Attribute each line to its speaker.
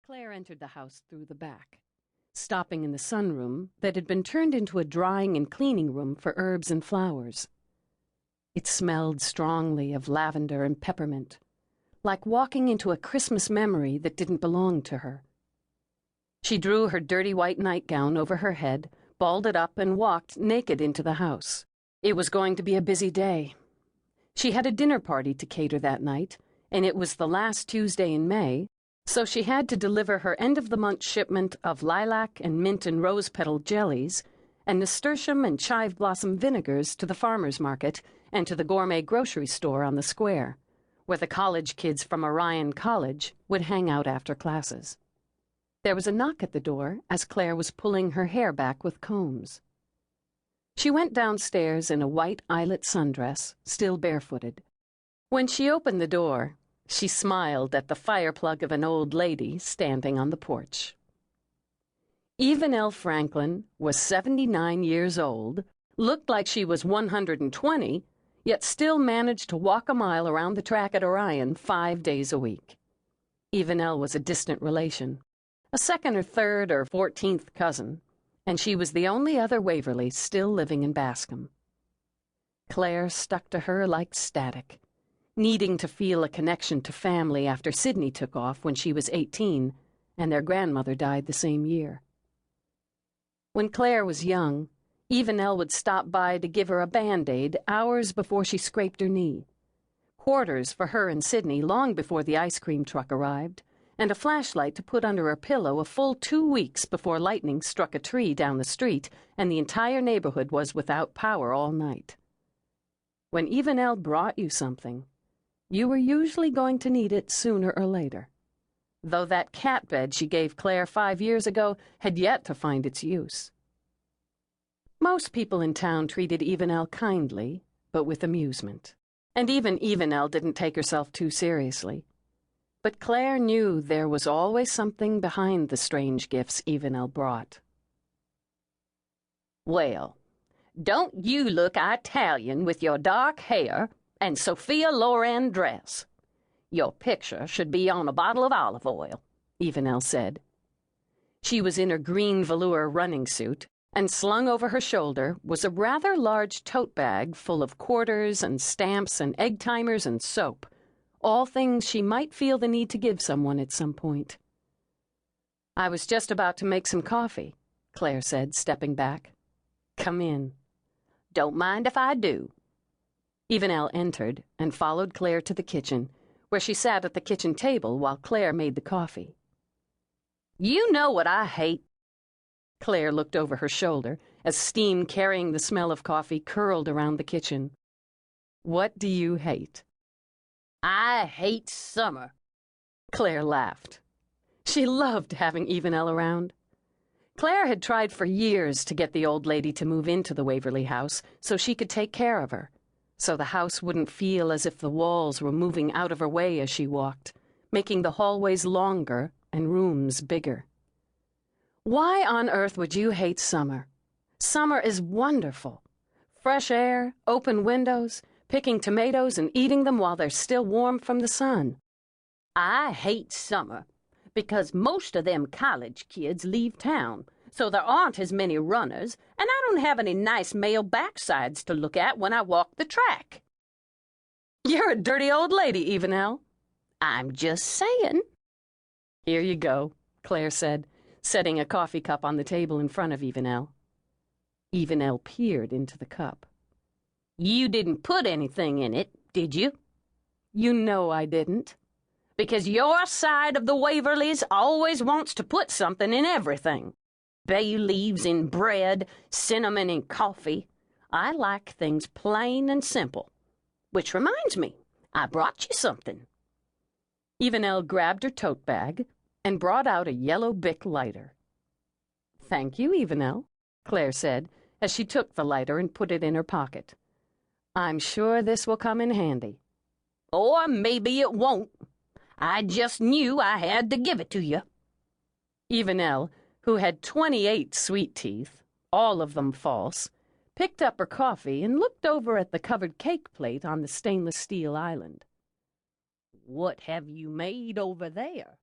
Speaker 1: Claire entered the house through the back, stopping in the sunroom that had been turned into a drying and cleaning room for herbs and flowers. It smelled strongly of lavender and peppermint, like walking into a Christmas memory that didn't belong to her. She drew her dirty white nightgown over her head, balled it up, and walked naked into the house. It was going to be a busy day. She had a dinner party to cater that night, and it was the last Tuesday in May, so she had to deliver her end-of-the-month shipment of lilac and mint and rose petal jellies and nasturtium and chive blossom vinegars to the farmer's market and to the gourmet grocery store on the square, where the college kids from Orion College would hang out after classes. There was a knock at the door as Claire was pulling her hair back with combs. She went downstairs in a white eyelet sundress, still barefooted. When she opened the door, she smiled at the fireplug of an old lady standing on the porch. Evanelle Franklin was 79 years old, looked like she was 120, yet still managed to walk a mile around the track at Orion 5 days a week. Evanelle was a distant relation, a second or third or 14th cousin, and she was the only other Waverley still living in Bascom. Claire stuck to her like static, needing to feel a connection to family after Sydney took off when she was 18, and their grandmother died the same year. When Claire was young, Evanelle would stop by to give her a Band-Aid hours before she scraped her knee, quarters for her and Sydney long before the ice cream truck arrived, and a flashlight to put under her pillow a full 2 weeks before lightning struck a tree down the street and the entire neighborhood was without power all night. When Evanelle brought you something, you were usually going to need it sooner or later, though that cat bed she gave Claire 5 years ago had yet to find its use. Most people in town treated Evanelle kindly, but with amusement, and even Evanelle didn't take herself too seriously. But Claire knew there was always something behind the strange gifts Evanelle brought.
Speaker 2: "Well, don't you look Italian with your dark hair and Sophia Loren dress? Your picture should be on a bottle of olive oil,"
Speaker 1: Evanelle said. She was in her green velour running suit, and slung over her shoulder was a rather large tote bag full of quarters and stamps and egg timers and soap, all things she might feel the need to give someone at some point. "I was just about to make some coffee," Claire said, stepping back. "Come in."
Speaker 2: "Don't mind if I do."
Speaker 1: Evanelle entered and followed Claire to the kitchen, where she sat at the kitchen table while Claire made the coffee.
Speaker 2: "You know what I hate?"
Speaker 1: Claire looked over her shoulder as steam carrying the smell of coffee curled around the kitchen. "What do you hate?"
Speaker 2: "I hate summer."
Speaker 1: Claire laughed. She loved having Evanelle around. Claire had tried for years to get the old lady to move into the Waverley house so she could take care of her, so the house wouldn't feel as if the walls were moving out of her way as she walked, making the hallways longer and rooms bigger. Why on earth would you hate summer? Summer is wonderful. Fresh air, open windows, picking tomatoes and eating them while they're still warm from the sun.
Speaker 2: "I hate summer because most of them college kids leave town, so there aren't as many runners, and I don't have any nice male backsides to look at when I walk the track."
Speaker 1: "You're a dirty old lady, Evanelle."
Speaker 2: "I'm just saying."
Speaker 1: "Here you go," Claire said, setting a coffee cup on the table in front of Evanelle. Evanelle peered into the cup.
Speaker 2: "You didn't put anything in it, did you?"
Speaker 1: "You know I didn't."
Speaker 2: "Because your side of the Waverleys always wants to put something in everything. Bay leaves in bread, cinnamon in coffee. I like things plain and simple. Which reminds me, I brought you something."
Speaker 1: Evanelle grabbed her tote bag and brought out a yellow Bic lighter. "Thank you, Evanelle," Claire said as she took the lighter and put it in her pocket. "I'm sure this will come in handy."
Speaker 2: "Or maybe it won't. I just knew I had to give it to you."
Speaker 1: Evanelle, who had 28 sweet teeth, all of them false, picked up her coffee and looked over at the covered cake plate on the stainless steel island.
Speaker 2: "What have you made over there?"